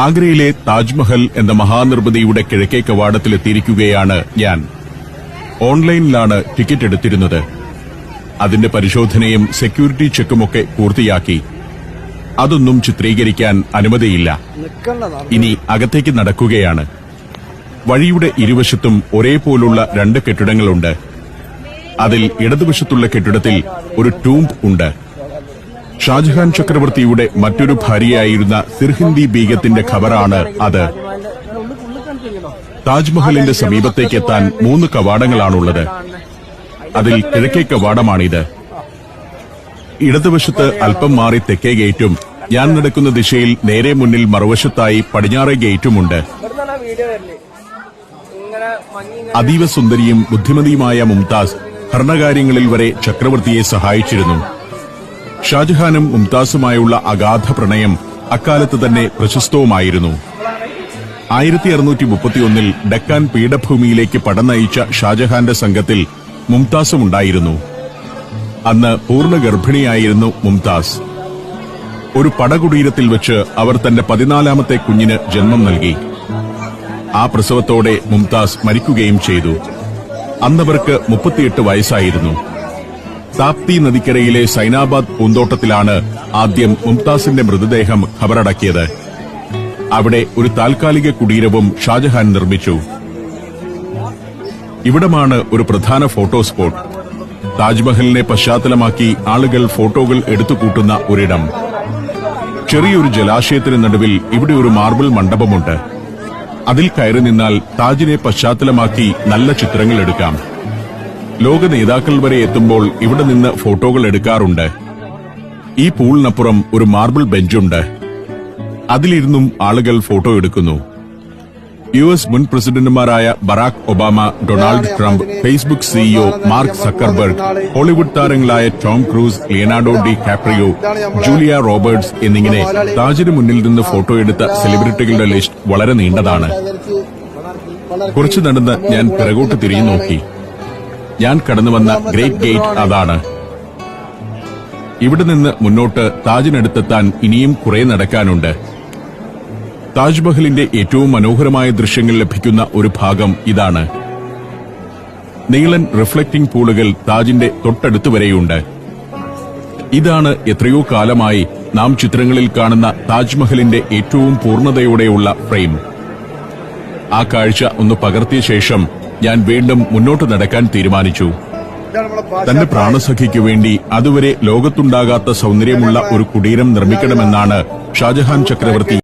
ആഗ്രയിലെ താജ്മഹൽ എന്ന മഹാനിർമ്മിതിയുടെ കിഴക്കേ കവാടത്തിലെത്തിയിരിക്കുകയാണ് ഞാൻ. ഓൺലൈനിലാണ് ടിക്കറ്റ് എടുത്തിരുന്നത്. അതിന്റെ പരിശോധനയും സെക്യൂരിറ്റി ചെക്കുമൊക്കെ പൂർത്തിയാക്കി. അതൊന്നും ചിത്രീകരിക്കാൻ അനുമതിയില്ല. ഇനി അകത്തേക്ക് നടക്കുകയാണ്. വഴിയുടെ ഇരുവശത്തും ഒരേപോലുള്ള 2 കെട്ടിടങ്ങളുണ്ട്. അതിൽ ഇടതുവശത്തുള്ള കെട്ടിടത്തിൽ ഒരു ടൂംബ് ഉണ്ട്. ഷാജഹാൻ ചക്രവർത്തിയുടെ മറ്റൊരു ഭാര്യയായിരുന്ന സിർഹിന്ദി ബീഗത്തിന്റെ ഖബറാണ് അത്. താജ്മഹലിന്റെ സമീപത്തേക്കെത്താൻ 3 കവാടങ്ങളാണുള്ളത്. അതിൽ കിഴക്കേ കവാടമാണിത്. ഇടതുവശത്ത് അല്പം മാറി തെക്കേ ഗേറ്റും ഞാൻ നടക്കുന്ന ദിശയിൽ നേരെ മുന്നിൽ മറുവശത്തായി പടിഞ്ഞാറേ ഗേറ്റുമുണ്ട്. അതീവ സുന്ദരിയും ബുദ്ധിമതിയുമായ മുംതാസ് ഭരണകാര്യങ്ങളിൽ വരെ ചക്രവർത്തിയെ സഹായിച്ചിരുന്നു. ഷാജഹാനും മുംതാസുമായുള്ള അഗാധ പ്രണയം അക്കാലത്ത് തന്നെ പ്രശസ്തവുമായിരുന്നു. 1631 ഡക്കാൻ പീഠഭൂമിയിലേക്ക് പടനയിച്ച ഷാജഹാന്റെ സംഘത്തിൽ മുംതാസുമുണ്ടായിരുന്നു. അന്ന് പൂർണ്ണ ഗർഭിണിയായിരുന്നു മുംതാസ്. ഒരു പടകുടീരത്തിൽ വെച്ച് അവർ തന്റെ 14ാമത്തെ കുഞ്ഞിന് ജന്മം നൽകി. ആ പ്രസവത്തോടെ മുംതാസ് മരിക്കുകയും ചെയ്തു. അന്നവർക്ക് 38 വയസ്സായിരുന്നു. താപ്തി നദിക്കരയിലെ സൈനാബാദ് പൂന്തോട്ടത്തിലാണ് ആദ്യം മുംതാസിന്റെ മൃതദേഹം ഖബറടക്കിയത്. അവിടെ ഒരു താൽക്കാലിക കുടീരവും ഷാജഹാൻ നിർമ്മിച്ചു. ഇവിടമാണ് ഒരു പ്രധാന ഫോട്ടോ സ്പോട്ട്. താജ്മഹലിനെ പശ്ചാത്തലമാക്കി ആളുകൾ ഫോട്ടോകൾ എടുത്തുകൂട്ടുന്ന ഒരിടം. ചെറിയൊരു ജലാശയത്തിന് നടുവിൽ ഇവിടെ ഒരു മാർബിൾ മണ്ഡപമുണ്ട്. അതിൽ കയറി നിന്നാൽ താജിനെ പശ്ചാത്തലമാക്കി നല്ല ചിത്രങ്ങൾ എടുക്കാം. ലോക നേതാക്കൾ വരെ എത്തുമ്പോൾ ഇവിടെ നിന്ന് ഫോട്ടോകൾ എടുക്കാറുണ്ട്. ഈ പൂളിനപ്പുറം ഒരു മാർബിൾ ബെഞ്ചുണ്ട്. അതിലിരുന്നും ആളുകൾ ഫോട്ടോ എടുക്കുന്നു. യുഎസ് മുൻ പ്രസിഡന്റുമാരായ Barack Obama, Donald Trump, Facebook CEO Mark Zuckerberg, Hollywood താരങ്ങളായ Tom Cruise, Leonardo DiCaprio, Julia Roberts എന്നിങ്ങനെ താജിന് മുന്നിൽ നിന്ന് ഫോട്ടോ എടുത്ത സെലിബ്രിറ്റികളുടെ ലിസ്റ്റ് വളരെ നീണ്ടതാണ്. കുറച്ചു നടന്ന് ഞാൻ പിറകോട്ട് തിരിഞ്ഞു നോക്കി. ഞാൻ കടന്നുവന്ന ഗ്രേറ്റ് ഗേറ്റ് അതാണ്. ഇവിടെ നിന്ന് മുന്നോട്ട് താജിനടുത്തെത്താൻ ഇനിയും കുറെ നടക്കാനുണ്ട്. താജ്മഹലിന്റെ ഏറ്റവും മനോഹരമായ ദൃശ്യങ്ങൾ ലഭിക്കുന്ന ഒരു ഭാഗം ഇതാണ്. നീളൻ റിഫ്ലക്റ്റിംഗ് പൂളുകൾ താജിന്റെ തൊട്ടടുത്ത് വരെയുണ്ട്. ഇതാണ് എത്രയോ കാലമായി നാം ചിത്രങ്ങളിൽ കാണുന്ന താജ്മഹലിന്റെ ഏറ്റവും പൂർണ്ണതയോടെയുള്ള ഫ്രെയിം. ആ കാഴ്ച ഒന്ന് പകർത്തിയ ശേഷം ഞാൻ വീണ്ടും മുന്നോട്ട് നടക്കാൻ തീരുമാനിച്ചു. തന്റെ പ്രാണസഖിക്കു വേണ്ടി അതുവരെ ലോകത്തുണ്ടാകാത്ത സൗന്ദര്യമുള്ള ഒരു കുടീരം നിർമ്മിക്കണമെന്നാണ് ഷാജഹാൻ ചക്രവർത്തി